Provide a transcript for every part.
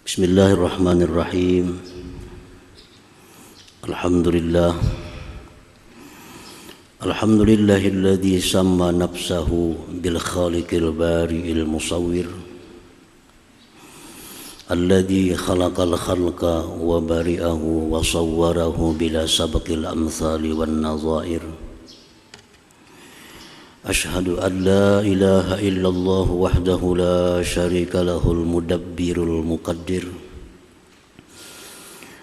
Bismillahirrahmanirrahim. Alhamdulillahilladzi samma nafsahu bil khaliqil bari'il musawwir alladzi khalaqal khalqa wa bari'ahu wa sawwarahu bila sabqil amthali wan nadhair. Ashhadu an la ilaha illallah wahdahu la syarika lahul mudabbirul muqaddir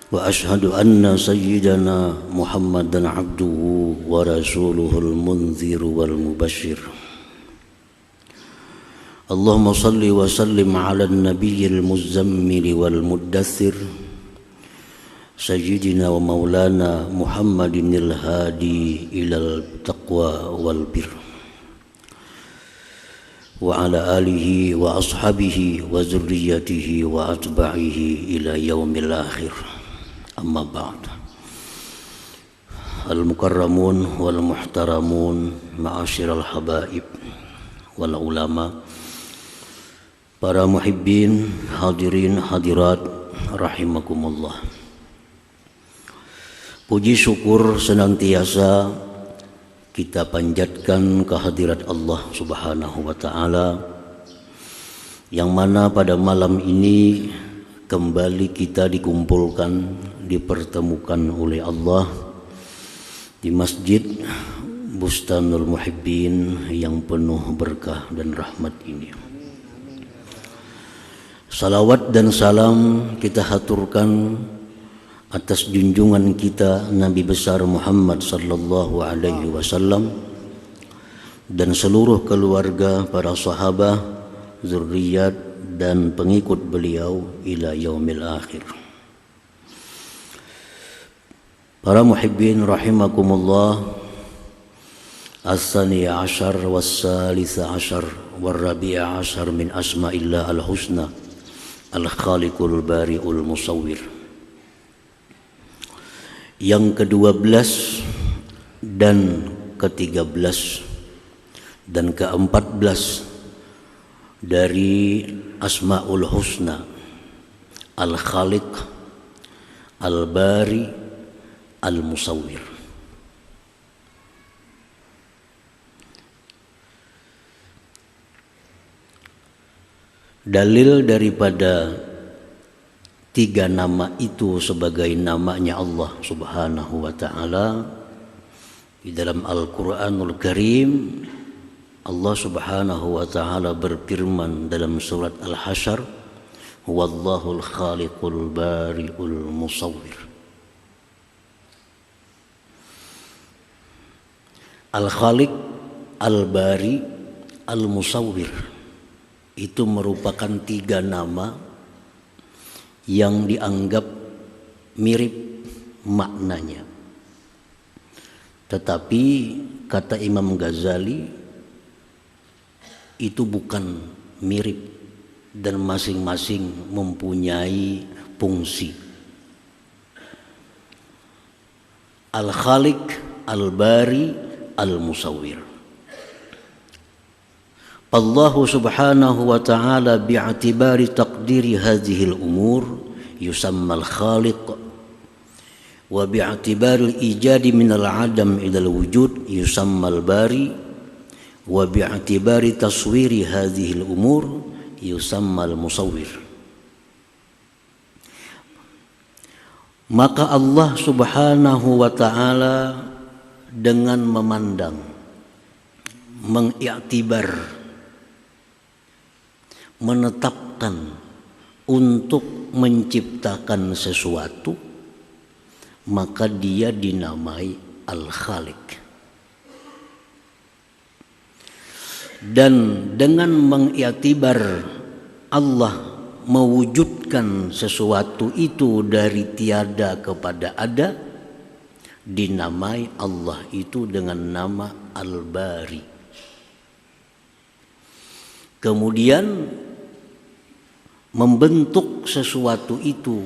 wa ashhadu anna sayyidana Muhammadan abduhu wa rasuluhul munziru wal mubashshir. Allahumma salli wa sallim ala nabiyyil muzammil wal muddathir sayyidina wa maulana Muhammadinil hadi ilal taqwa wal birr wa ala alihi wa ashabihi wa zurriyatihi wa atba'ihi ila yaumil akhir. Amma ba'd. Al-mukarramun wal muhtaramun ma'asyiral habaib wal ulama, para muhibbin, hadirin hadirat rahimakumullah. Puji syukur senantiasa kita panjatkan kehadirat Allah Subhanahu wa ta'ala, yang mana pada malam ini kembali kita dikumpulkan, dipertemukan oleh Allah di Masjid Bustanul Muhibbin yang penuh berkah dan rahmat ini. Salawat dan salam kita haturkan atas junjungan kita Nabi besar Muhammad sallallahu alaihi wasallam dan seluruh keluarga, para sahabat, zuriat dan pengikut beliau ila yaumil akhir. Para muhibbin rahimakumullah, as-sani ashar was-salisa ashar war-rabi'a ashar min asma'illah al-husna al-khaliqul bari'ul musawwir. Yang ke-12 dan ke-13 dan ke-14 dari Asma'ul Husna Al-Khaliq Al-Bari Al-Musawwir. Dalil daripada tiga nama itu sebagai namanya Allah Subhanahu wa ta'ala di dalam Al-Quranul Karim. Allah Subhanahu wa ta'ala berfirman dalam surat Al-Hasyr, Huwallahul khaliqul bari'ul musawwir. Al-Khaliq, Al-Bari, Al-Musawwir itu merupakan tiga nama yang dianggap mirip maknanya. Tetapi kata Imam Ghazali itu bukan mirip dan masing-masing mempunyai fungsi. Al-Khaliq, Al-Bari, Al-Musawwir. Allah subhanahu wa ta'ala bi'atibari taqdiri hadhil umur yusamma al-khaliq wa bi'atibari al-ijadi min al-adam ila al-wujud yusamma al-bari wa bi'atibari taswiri hadhil umur yusamma al-musawwir. Maka Allah subhanahu wa ta'ala dengan memandang, mengiktibar, menetapkan untuk menciptakan sesuatu, maka dia dinamai Al-Khaliq. Dan dengan mengiktibar Allah mewujudkan sesuatu itu dari tiada kepada ada, dinamai Allah itu dengan nama Al-Bari. Kemudian membentuk sesuatu itu,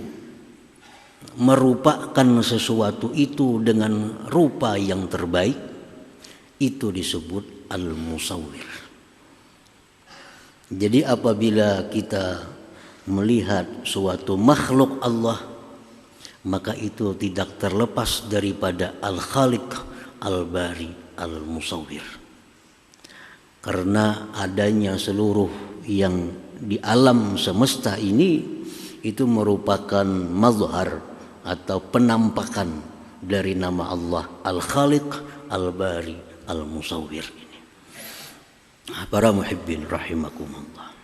merupakan sesuatu itu dengan rupa yang terbaik, itu disebut Al-Musawwir. Jadi apabila kita melihat suatu makhluk Allah, maka itu tidak terlepas daripada Al-Khaliq, Al-Bari, Al-Musawwir. Karena adanya seluruh yang di alam semesta ini itu merupakan mazhar atau penampakan dari nama Allah Al-Khaliq, Al-Bari, Al-Musawwir ini. Para muhibbin rahimakumullah.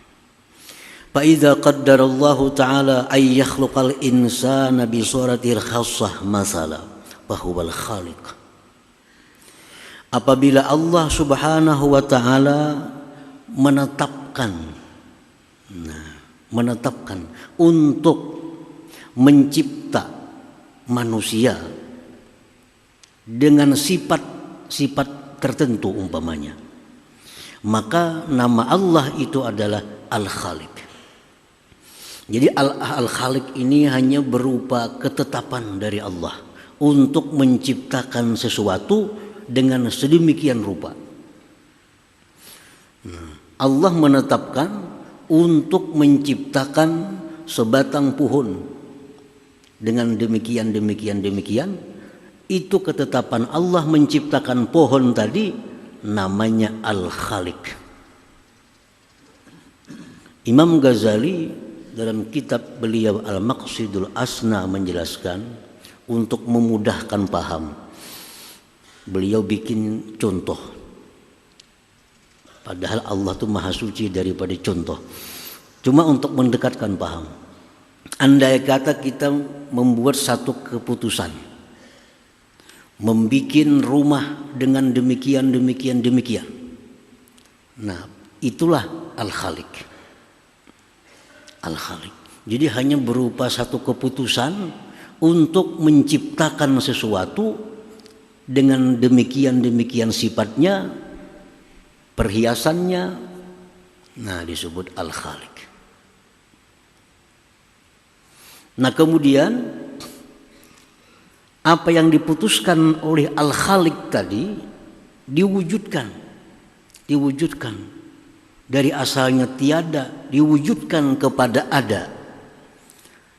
فإذا قدر الله تعالى أن يخلق الإنسان بصورة الخاصة مثلا فهو الخالق. Apabila Allah Subhanahu wa taala menetapkan untuk mencipta manusia dengan sifat-sifat tertentu umpamanya, maka nama Allah itu adalah Al-Khaliq. Jadi Al-Khaliq ini hanya berupa ketetapan dari Allah untuk menciptakan sesuatu dengan sedemikian rupa. Allah menetapkan untuk menciptakan sebatang pohon dengan demikian. Itu ketetapan Allah menciptakan pohon tadi, namanya Al-Khaliq. Imam Ghazali dalam kitab beliau Al-Maqsidul Asna menjelaskan untuk memudahkan paham. Beliau bikin contoh. Padahal Allah itu maha suci daripada contoh. Cuma untuk mendekatkan paham. Andai kata kita membuat satu keputusan, membikin rumah dengan demikian. Nah, itulah Al-Khaliq. Al-Khaliq. Jadi hanya berupa satu keputusan untuk menciptakan sesuatu dengan demikian sifatnya, perhiasannya. Nah, disebut Al-Khaliq. Nah, kemudian apa yang diputuskan oleh Al-Khaliq tadi diwujudkan dari asalnya tiada, diwujudkan kepada ada.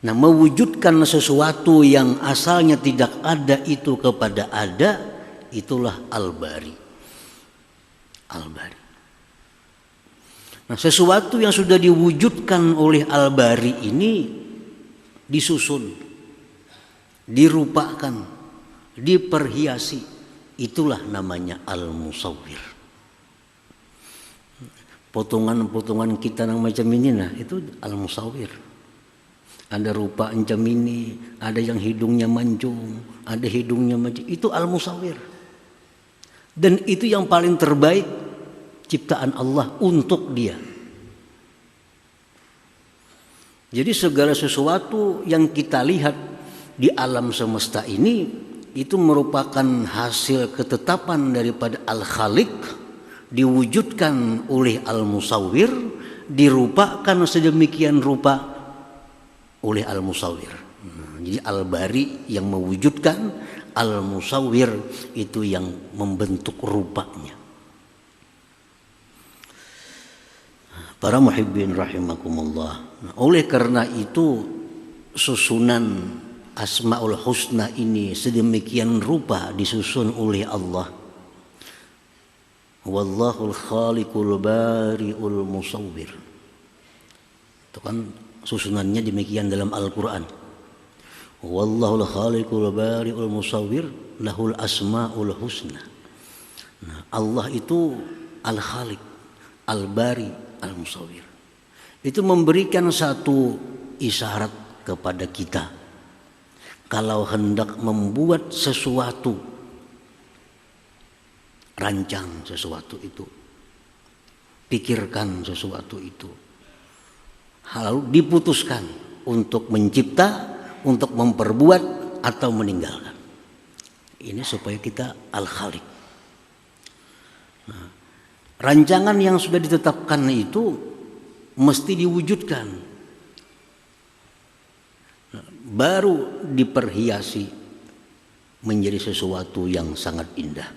Nah, mewujudkan sesuatu yang asalnya tidak ada itu kepada ada, itulah Al-Bari. Al-Bari. Nah, sesuatu yang sudah diwujudkan oleh Al-Bari ini disusun, dirupakan, diperhiasi, itulah namanya Al-Musawwir. Potongan-potongan kita yang macam ini, nah itu Al-Musawwir. Ada rupa macam ini, ada yang hidungnya mancung, ada hidungnya macam itu Al-Musawwir. Dan itu yang paling terbaik ciptaan Allah untuk dia. Jadi segala sesuatu yang kita lihat di alam semesta ini itu merupakan hasil ketetapan daripada Al-Khaliq, diwujudkan oleh Al-Musawwir, dirupakan sedemikian rupa oleh Al-Musawwir. Jadi Al-Bari yang mewujudkan, Al-Musawwir itu yang membentuk rupanya. Para muhibbin rahimakumullah. Oleh karena itu susunan Asmaul Husna ini sedemikian rupa disusun oleh Allah. Wallahul khaliqul bari'ul musawwir. Itu kan susunannya demikian dalam Al-Quran. Wallahul khaliqul bari'ul musawwir lahul asma'ul husna. Nah, Allah itu Al-Khaliq, Al-Bari, Al-Musawwir. Itu memberikan satu isyarat kepada kita. Kalau hendak membuat sesuatu, rancang sesuatu itu, pikirkan sesuatu itu, lalu diputuskan untuk mencipta, untuk memperbuat atau meninggalkan. Ini supaya kita Al-Khaliq. Nah, rancangan yang sudah ditetapkan itu mesti diwujudkan, baru diperhiasi menjadi sesuatu yang sangat indah.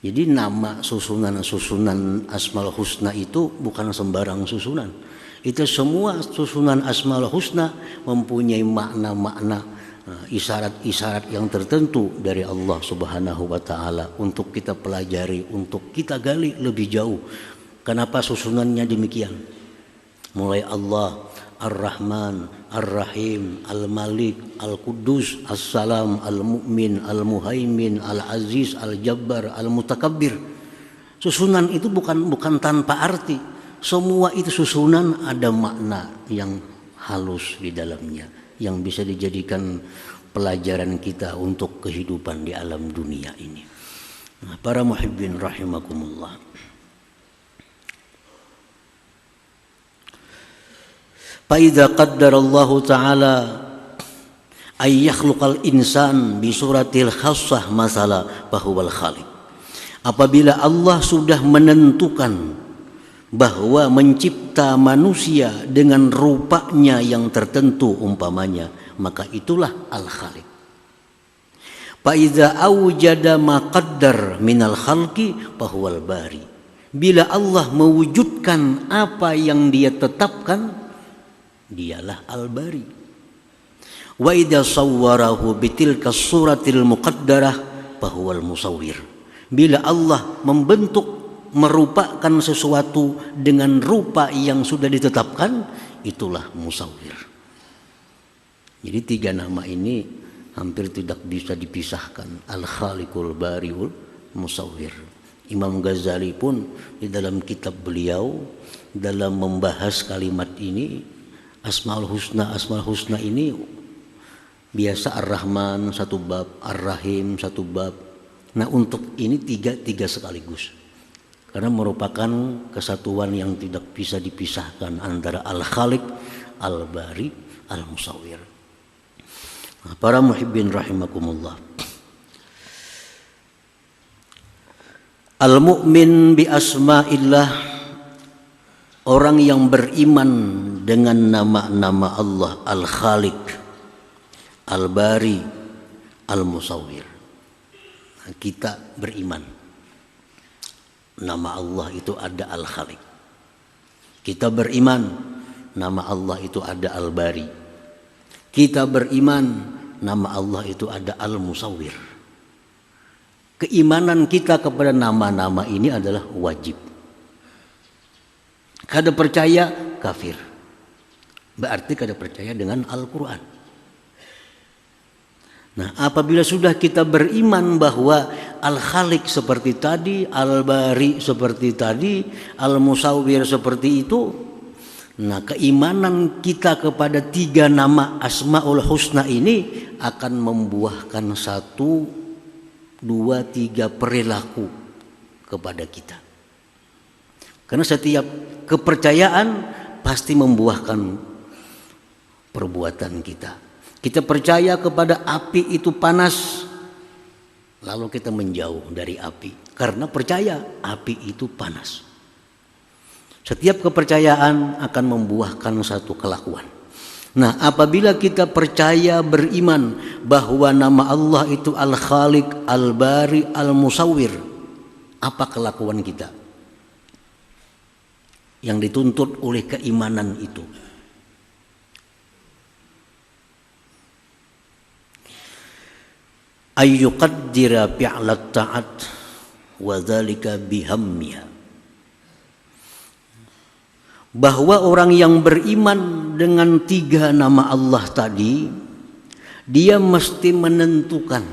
Jadi nama susunan Asmaul Husna itu bukan sembarang susunan. Itu semua susunan Asmaul Husna mempunyai makna-makna, isyarat-isyarat yang tertentu dari Allah Subhanahu wa taala untuk kita pelajari, untuk kita gali lebih jauh. Kenapa susunannya demikian? Mulai Allah Ar-Rahman, Ar-Rahim, Al-Malik, Al-Quddus, As-Salam, Al-Mu'min, Al-Muhaimin, Al-Aziz, Al-Jabbar, Al-Mutakabbir. Susunan itu bukan tanpa arti. Semua itu susunan ada makna yang halus di dalamnya, yang bisa dijadikan pelajaran kita untuk kehidupan di alam dunia ini. Nah, para muhibbin rahimakumullah. Fa idza qaddara Allah taala ay yakhluqal insan bi suratil khassah masala fahuwal khaliq. Apabila Allah sudah menentukan bahwa mencipta manusia dengan rupanya yang tertentu umpamanya, maka itulah al-khaliq. Fa idza awjada ma qaddar minal khalqi fahuwal bari. Bila Allah mewujudkan apa yang Dia tetapkan, Dialah al-bari. Wa idza sawwarahu bitilka suratil muqaddarah fahuwal musawwir. Bila Allah membentuk, merupakan sesuatu dengan rupa yang sudah ditetapkan, itulah musawwir. Jadi 3 nama ini hampir tidak bisa dipisahkan, Al-Khaliqul Bariul Musawwir. Imam Ghazali pun di dalam kitab beliau dalam membahas kalimat ini, Asmaul Husna ini biasa Ar-Rahman satu bab, Ar-Rahim satu bab. Nah, untuk ini tiga sekaligus. Karena merupakan kesatuan yang tidak bisa dipisahkan antara Al-Khaliq, Al-Bari, Al-Musawwir. Nah, para muhibbin rahimakumullah. Al-mu'min bi asma'illah, orang yang beriman dengan nama-nama Allah, Al-Khaliq, Al-Bari, Al-Musawwir. Nah, kita beriman nama Allah itu ada Al-Khaliq. Kita beriman nama Allah itu ada Al-Bari. Kita beriman nama Allah itu ada Al-Musawwir. Keimanan kita kepada nama-nama ini adalah wajib. Kada percaya kafir. Berarti kada percaya dengan Al-Quran. Nah, apabila sudah kita beriman bahwa Al-Khaliq seperti tadi, Al-Bari seperti tadi, Al-Musawwir seperti itu, nah keimanan kita kepada 3 nama Asmaul Husna ini akan membuahkan 1, 2, 3 perilaku kepada kita. Karena setiap kepercayaan pasti membuahkan perbuatan kita. Kita percaya kepada api itu panas, lalu kita menjauh dari api karena percaya api itu panas. Setiap kepercayaan akan membuahkan satu kelakuan. Nah, apabila kita percaya, beriman bahwa nama Allah itu Al-Khaliq, Al-Bari, Al-Musawwir, apa kelakuan kita yang dituntut oleh keimanan itu? Ayyuqaddira fi'lat ta'at wa dzalika bihammiha. Bahwa orang yang beriman dengan 3 nama Allah tadi, dia mesti menentukan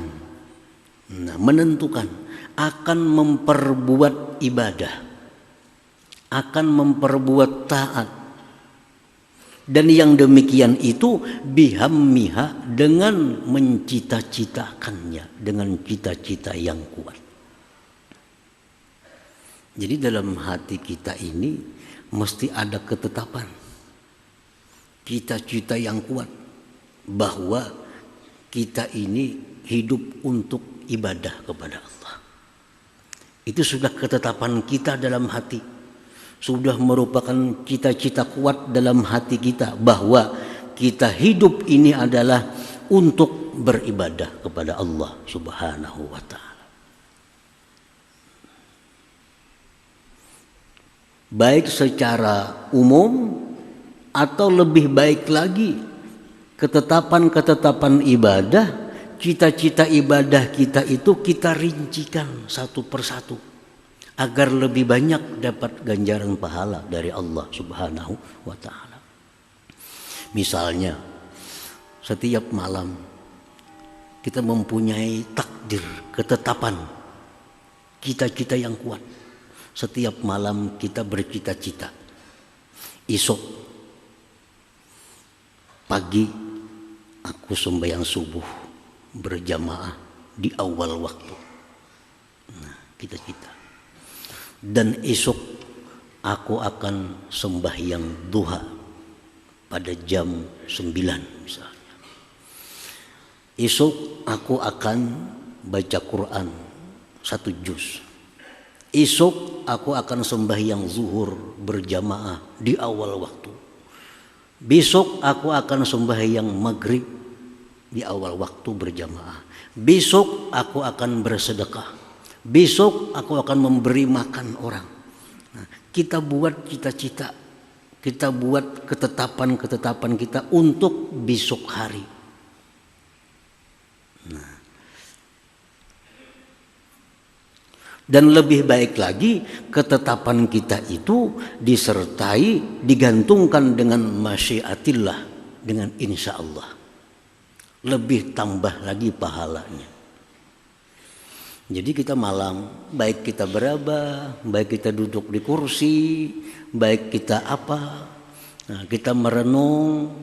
akan memperbuat ibadah, akan memperbuat taat. Dan yang demikian itu bihammiha, dengan mencita-citakannya, dengan cita-cita yang kuat. Jadi dalam hati kita ini mesti ada ketetapan, cita-cita yang kuat bahwa kita ini hidup untuk ibadah kepada Allah. Itu sudah ketetapan kita dalam hati. Sudah merupakan cita-cita kuat dalam hati kita bahwa kita hidup ini adalah untuk beribadah kepada Allah Subhanahu wa ta'ala. Baik secara umum Atau lebih baik lagi, ketetapan-ketetapan ibadah, cita-cita ibadah kita itu kita rincikan satu persatu agar lebih banyak dapat ganjaran pahala dari Allah Subhanahu wa taala. Misalnya, setiap malam kita mempunyai takdir, ketetapan, cita-cita yang kuat. Setiap malam kita bercita-cita, esok pagi aku sembahyang subuh berjamaah di awal waktu. Nah, cita-cita. Dan esok aku akan sembahyang duha pada jam 9 misalnya. Esok aku akan baca Quran 1 juz. Esok aku akan sembahyang zuhur berjamaah di awal waktu. Besok aku akan sembahyang maghrib di awal waktu berjamaah. Besok aku akan bersedekah. Besok aku akan memberi makan orang. Nah, kita buat cita-cita, kita buat ketetapan-ketetapan kita untuk besok hari. Nah, dan lebih baik lagi ketetapan kita itu disertai, digantungkan dengan masyiatillah, dengan insya Allah. Lebih tambah lagi pahalanya. Jadi kita malam, baik kita beraba, baik kita duduk di kursi, baik kita apa, nah, kita merenung,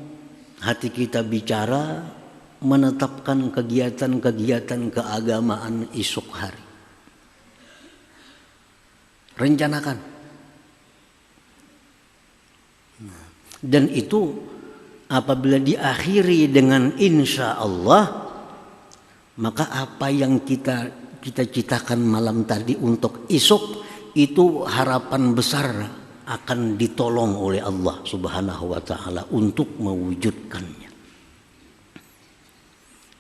hati kita bicara, menetapkan kegiatan-kegiatan keagamaan esok hari. Rencanakan. Dan itu apabila diakhiri dengan insya Allah, maka apa yang kita cita-citakan malam tadi untuk esok itu harapan besar akan ditolong oleh Allah Subhanahu wa taala untuk mewujudkannya.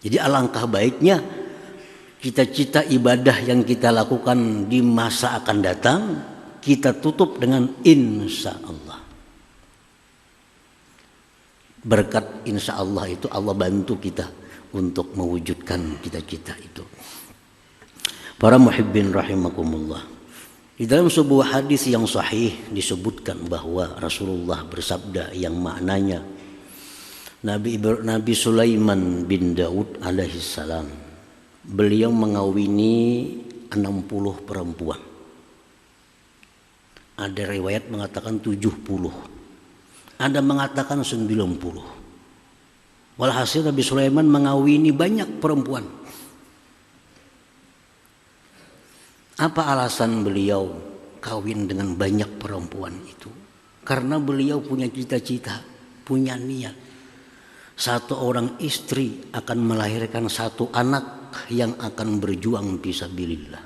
Jadi alangkah baiknya cita-cita ibadah yang kita lakukan di masa akan datang kita tutup dengan insya Allah. Berkat insya Allah itu Allah bantu kita untuk mewujudkan cita-cita itu. Para muhibbin rahimakumullah. Di dalam sebuah hadis yang sahih disebutkan bahwa Rasulullah bersabda yang maknanya Nabi Sulaiman bin Daud alaihissalam, beliau mengawini 60 perempuan. Ada riwayat mengatakan 70. Ada mengatakan 90. Walhasil Nabi Sulaiman mengawini banyak perempuan. Apa alasan beliau kawin dengan banyak perempuan itu? Karena beliau punya cita-cita, punya niat. Satu orang istri akan melahirkan satu anak yang akan berjuang fisabilillah.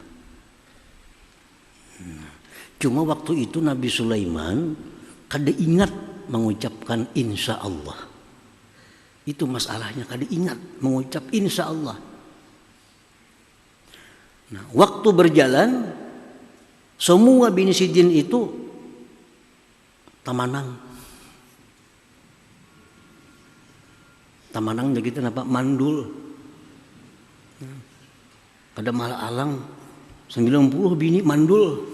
Cuma waktu itu Nabi Sulaiman kada ingat mengucapkan insya Allah. Itu masalahnya, kada ingat mengucap insya Allah. Nah, waktu berjalan, semua bini sidin itu tamanang. Tamanang begitu apa? Mandul. Ada malah alang 90 bini mandul.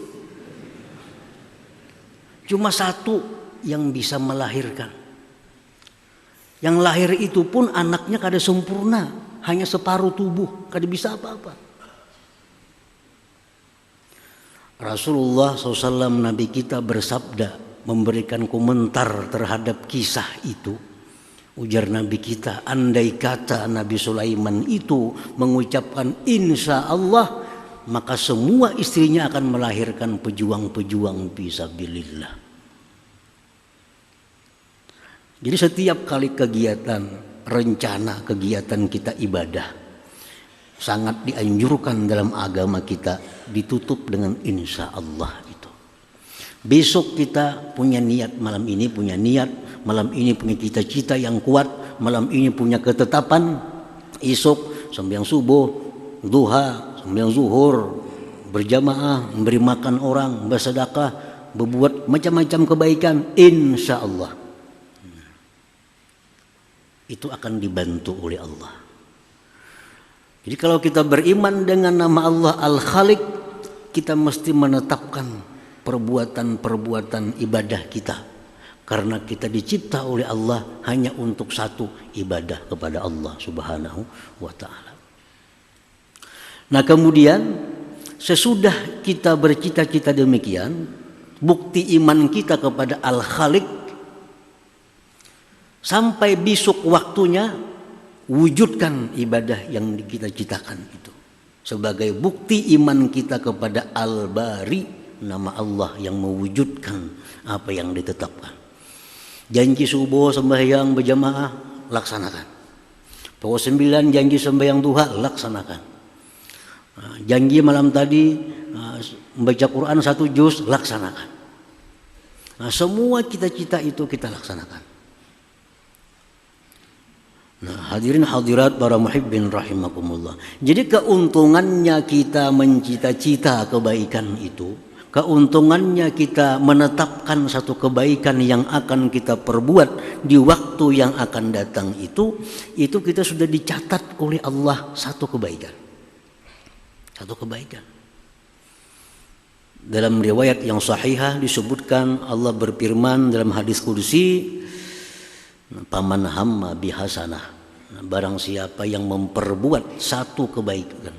Cuma satu yang bisa melahirkan. Yang lahir itu pun anaknya kada sempurna, hanya separuh tubuh, kada bisa apa-apa. Rasulullah SAW Nabi kita bersabda memberikan komentar terhadap kisah itu. Ujar Nabi kita, andai kata Nabi Sulaiman itu mengucapkan insya Allah, maka semua istrinya akan melahirkan pejuang-pejuang fisabilillah. Jadi setiap kali kegiatan, rencana kegiatan kita ibadah, sangat dianjurkan dalam agama kita ditutup dengan insya Allah itu. Besok kita punya niat, malam ini punya niat, malam ini punya cita-cita yang kuat, malam ini punya ketetapan, esok sembahyang subuh, duha, sembahyang zuhur, berjamaah, memberi makan orang, bersedekah, berbuat macam-macam kebaikan, insya Allah. itu akan dibantu oleh Allah. Jadi kalau kita beriman dengan nama Allah Al-Khaliq, kita mesti menetapkan perbuatan-perbuatan ibadah kita. Karena kita dicipta oleh Allah hanya untuk satu, ibadah kepada Allah Subhanahu wa ta'ala. Nah kemudian sesudah kita bercita-cita demikian, bukti iman kita kepada Al-Khaliq, sampai besok waktunya wujudkan ibadah yang kita citakan itu sebagai bukti iman kita kepada Al-Bari, nama Allah yang mewujudkan apa yang ditetapkan. Janji subuh sembahyang berjamaah, laksanakan. Pukul 9 janji sembahyang duha, laksanakan. Janji malam tadi membaca Quran 1 juz, laksanakan. Semua cita-cita itu kita laksanakan. Nah, hadirin hadirat para muhibbin rahimakumullah. Jadi keuntungannya kita mencita-cita kebaikan itu, keuntungannya kita menetapkan satu kebaikan yang akan kita perbuat di waktu yang akan datang itu kita sudah dicatat oleh Allah satu kebaikan. Satu kebaikan. Dalam riwayat yang sahihah disebutkan Allah berfirman dalam hadis qudsi, paman hamma bihasanah, barang siapa yang memperbuat satu kebaikan,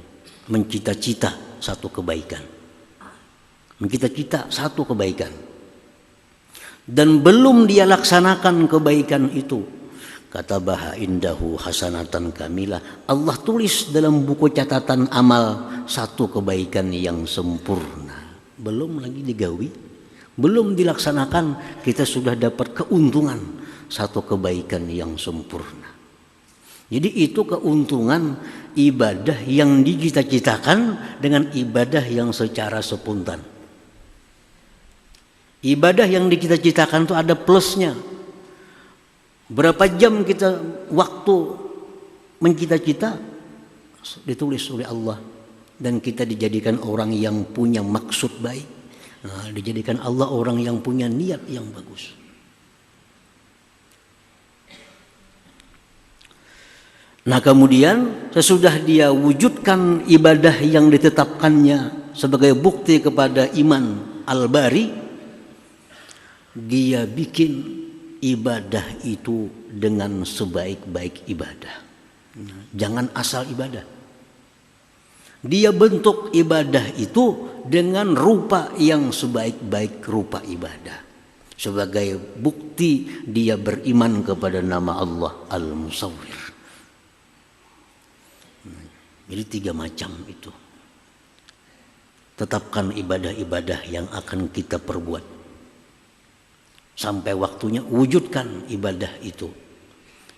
mencita-cita satu kebaikan, mencita-cita satu kebaikan, dan belum dia laksanakan kebaikan itu, kata baha indahu hasanatan kamilah, Allah tulis dalam buku catatan amal satu kebaikan yang sempurna. Belum lagi digawi, belum dilaksanakan, kita sudah dapat keuntungan satu kebaikan yang sempurna. Jadi itu keuntungan ibadah yang dicita-citakan dengan ibadah yang secara spontan. Ibadah yang dicita-citakan itu ada plusnya. Berapa jam kita waktu mencita-cita ditulis oleh Allah, dan kita dijadikan orang yang punya maksud baik. Dijadikan Allah orang yang punya niat yang bagus. Nah kemudian sesudah dia wujudkan ibadah yang ditetapkannya sebagai bukti kepada iman Al-Bari, dia bikin ibadah itu dengan sebaik-baik ibadah. Jangan asal ibadah. Dia bentuk ibadah itu dengan rupa yang sebaik-baik rupa ibadah. Sebagai bukti dia beriman kepada nama Allah Al-Musawwir. Jadi 3 macam itu. Tetapkan ibadah-ibadah yang akan kita perbuat. Sampai waktunya wujudkan ibadah itu.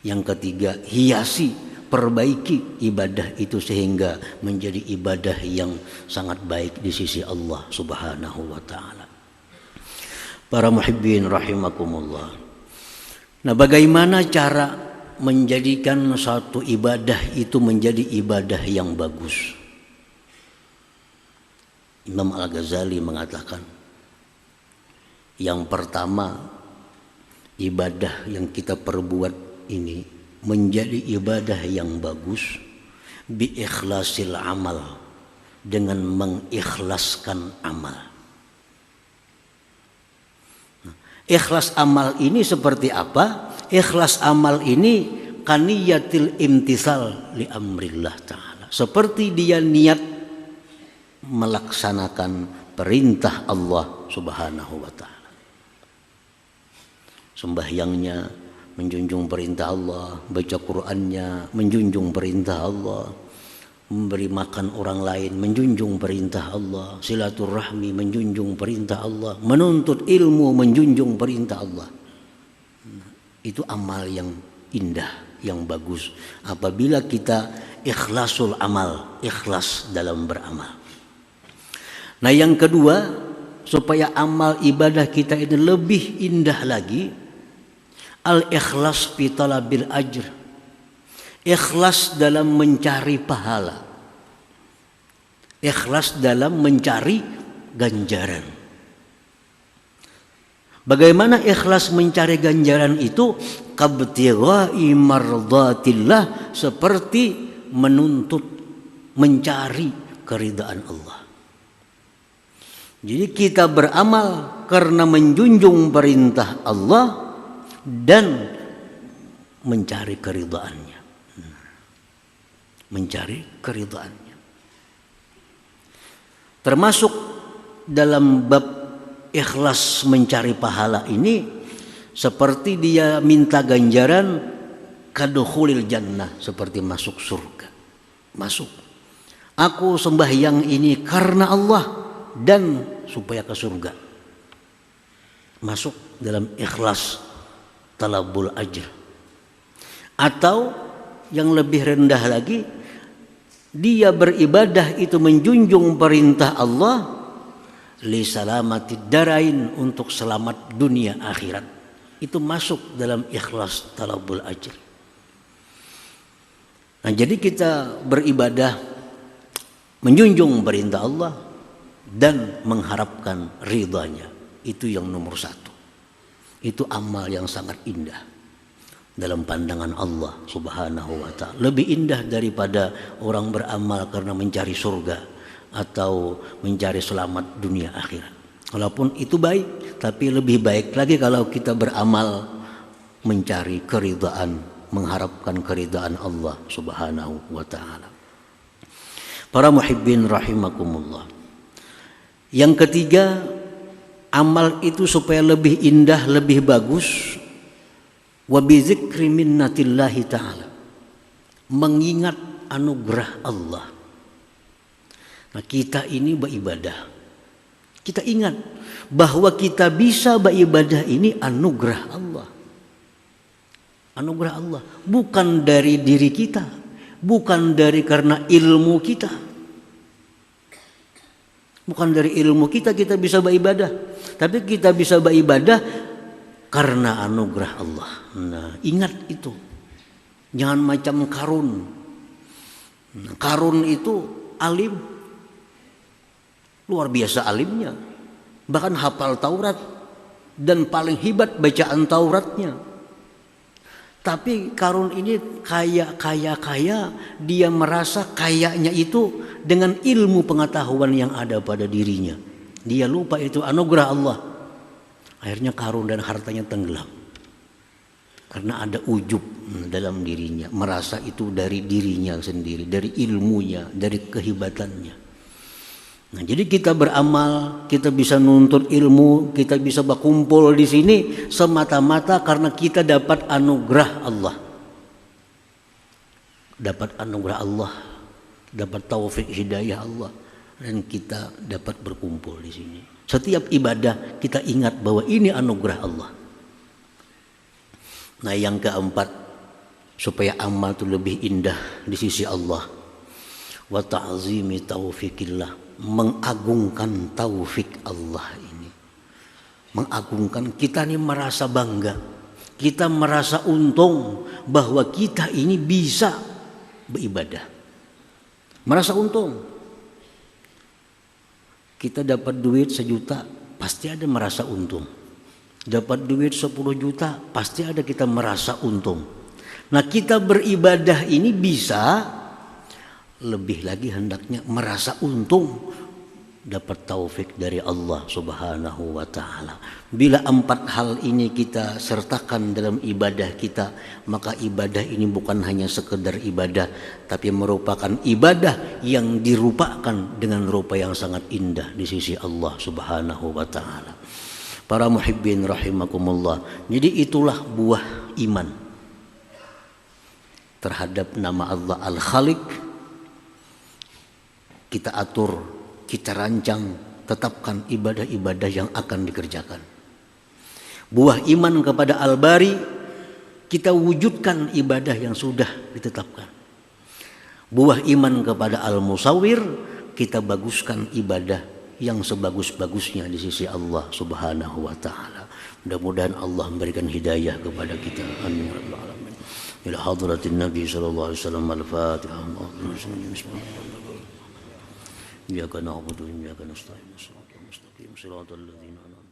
Yang ketiga, hiasi, perbaiki ibadah itu sehingga menjadi ibadah yang sangat baik di sisi Allah Subhanahu wa ta'ala. Para muhibbin rahimakumullah. Nah bagaimana cara menjadikan satu ibadah itu menjadi ibadah yang bagus? Imam Al-Ghazali mengatakan, yang pertama, ibadah yang kita perbuat ini menjadi ibadah yang bagus bi ikhlasil amal, dengan mengikhlaskan amal. Ikhlas amal ini seperti apa? Ikhlas amal ini kaniyatil imtisal li amrillah ta'ala, seperti dia niat melaksanakan perintah Allah Subhanahu wa ta'ala. Sembahyangnya menjunjung perintah Allah, baca Qur'annya menjunjung perintah Allah, memberi makan orang lain menjunjung perintah Allah, silaturahmi menjunjung perintah Allah, menuntut ilmu menjunjung perintah Allah. Itu amal yang indah, yang bagus apabila kita ikhlasul amal, ikhlas dalam beramal. Nah yang kedua, supaya amal ibadah kita ini lebih indah lagi, al-ikhlas fi talabil ajr, ikhlas dalam mencari pahala, ikhlas dalam mencari ganjaran. Bagaimana ikhlas mencari ganjaran itu? Kabtigha'i mardatillah, seperti menuntut, mencari keridaan Allah. Jadi kita beramal karena menjunjung perintah Allah dan mencari keridaannya. Mencari keridaannya. Termasuk dalam bab ikhlas mencari pahala ini, seperti dia minta ganjaran kadukhulil jannah, seperti masuk surga. Masuk. Aku sembahyang ini karena Allah dan supaya ke surga. Masuk dalam ikhlas talabul ajr. Atau yang lebih rendah lagi, dia beribadah itu menjunjung perintah Allah li salamatid darain, untuk selamat dunia akhirat. Itu masuk dalam ikhlas talabul ajr. Nah, jadi kita beribadah menjunjung perintah Allah dan mengharapkan ridhanya. Itu yang nomor satu. Itu amal yang sangat indah dalam pandangan Allah Subhanahu wa ta'ala. Lebih indah daripada orang beramal karena mencari surga atau mencari selamat dunia akhirat. Walaupun itu baik, tapi lebih baik lagi kalau kita beramal mencari keridhaan, mengharapkan keridhaan Allah Subhanahu wa ta'ala. Para muhibbin rahimakumullah. Yang ketiga, amal itu supaya lebih indah, lebih bagus, wa bi dzikri minnatillahi ta'ala, mengingat anugerah Allah. Nah, kita ini beribadah, kita ingat bahwa kita bisa beribadah ini anugerah Allah. Anugerah Allah, bukan dari diri kita, bukan dari karena ilmu kita. Bukan dari ilmu kita bisa beribadah, tapi kita bisa beribadah karena anugerah Allah. Nah, ingat itu. Jangan macam Qarun. Nah, Qarun itu alim, luar biasa alimnya, bahkan hafal Taurat dan paling hebat bacaan Tauratnya. Tapi Qarun ini kaya, dia merasa kayanya itu dengan ilmu pengetahuan yang ada pada dirinya. Dia lupa itu anugerah Allah. Akhirnya Qarun dan hartanya tenggelam. Karena ada ujub dalam dirinya, merasa itu dari dirinya sendiri, dari ilmunya, dari kehebatannya. Nah, jadi kita beramal, kita bisa nuntut ilmu, kita bisa berkumpul di sini semata-mata karena kita dapat anugerah Allah. Dapat anugerah Allah, dapat taufik hidayah Allah, dan kita dapat berkumpul di sini. Setiap ibadah kita ingat bahwa ini anugerah Allah. Nah, yang keempat, supaya amal itu lebih indah di sisi Allah, wa ta'zimi taufikillah, mengagungkan taufik Allah ini. Mengagungkan, kita ini merasa bangga, kita merasa untung bahwa kita ini bisa beribadah. Merasa untung. Kita dapat duit 1 juta, pasti ada merasa untung. Dapat duit 10 juta, pasti ada kita merasa untung. Nah, kita beribadah ini bisa lebih lagi hendaknya merasa untung dapat taufik dari Allah Subhanahu wa ta'ala. Bila 4 hal ini kita sertakan dalam ibadah kita, maka ibadah ini bukan hanya sekedar ibadah, tapi merupakan ibadah yang dirupakan dengan rupa yang sangat indah di sisi Allah Subhanahu wa ta'ala. Para muhibbin rahimakumullah. Jadi itulah buah iman terhadap nama Allah Al-Khaliq. Kita atur, kita rancang, tetapkan ibadah-ibadah yang akan dikerjakan. Buah iman kepada Al-Bari, kita wujudkan ibadah yang sudah ditetapkan. Buah iman kepada Al-Musawwir, kita baguskan ibadah yang sebagus-bagusnya di sisi Allah Subhanahu wa ta'ala. Mudah-mudahan Allah memberikan hidayah kepada kita. Amin ya rabbal alamin. Ila hadratin Nabi sallallahu alaihi wasallam. Al-Fatihah. إياك نعبد وإياك نستعين صراط المستقيم صراط الذين أنعمت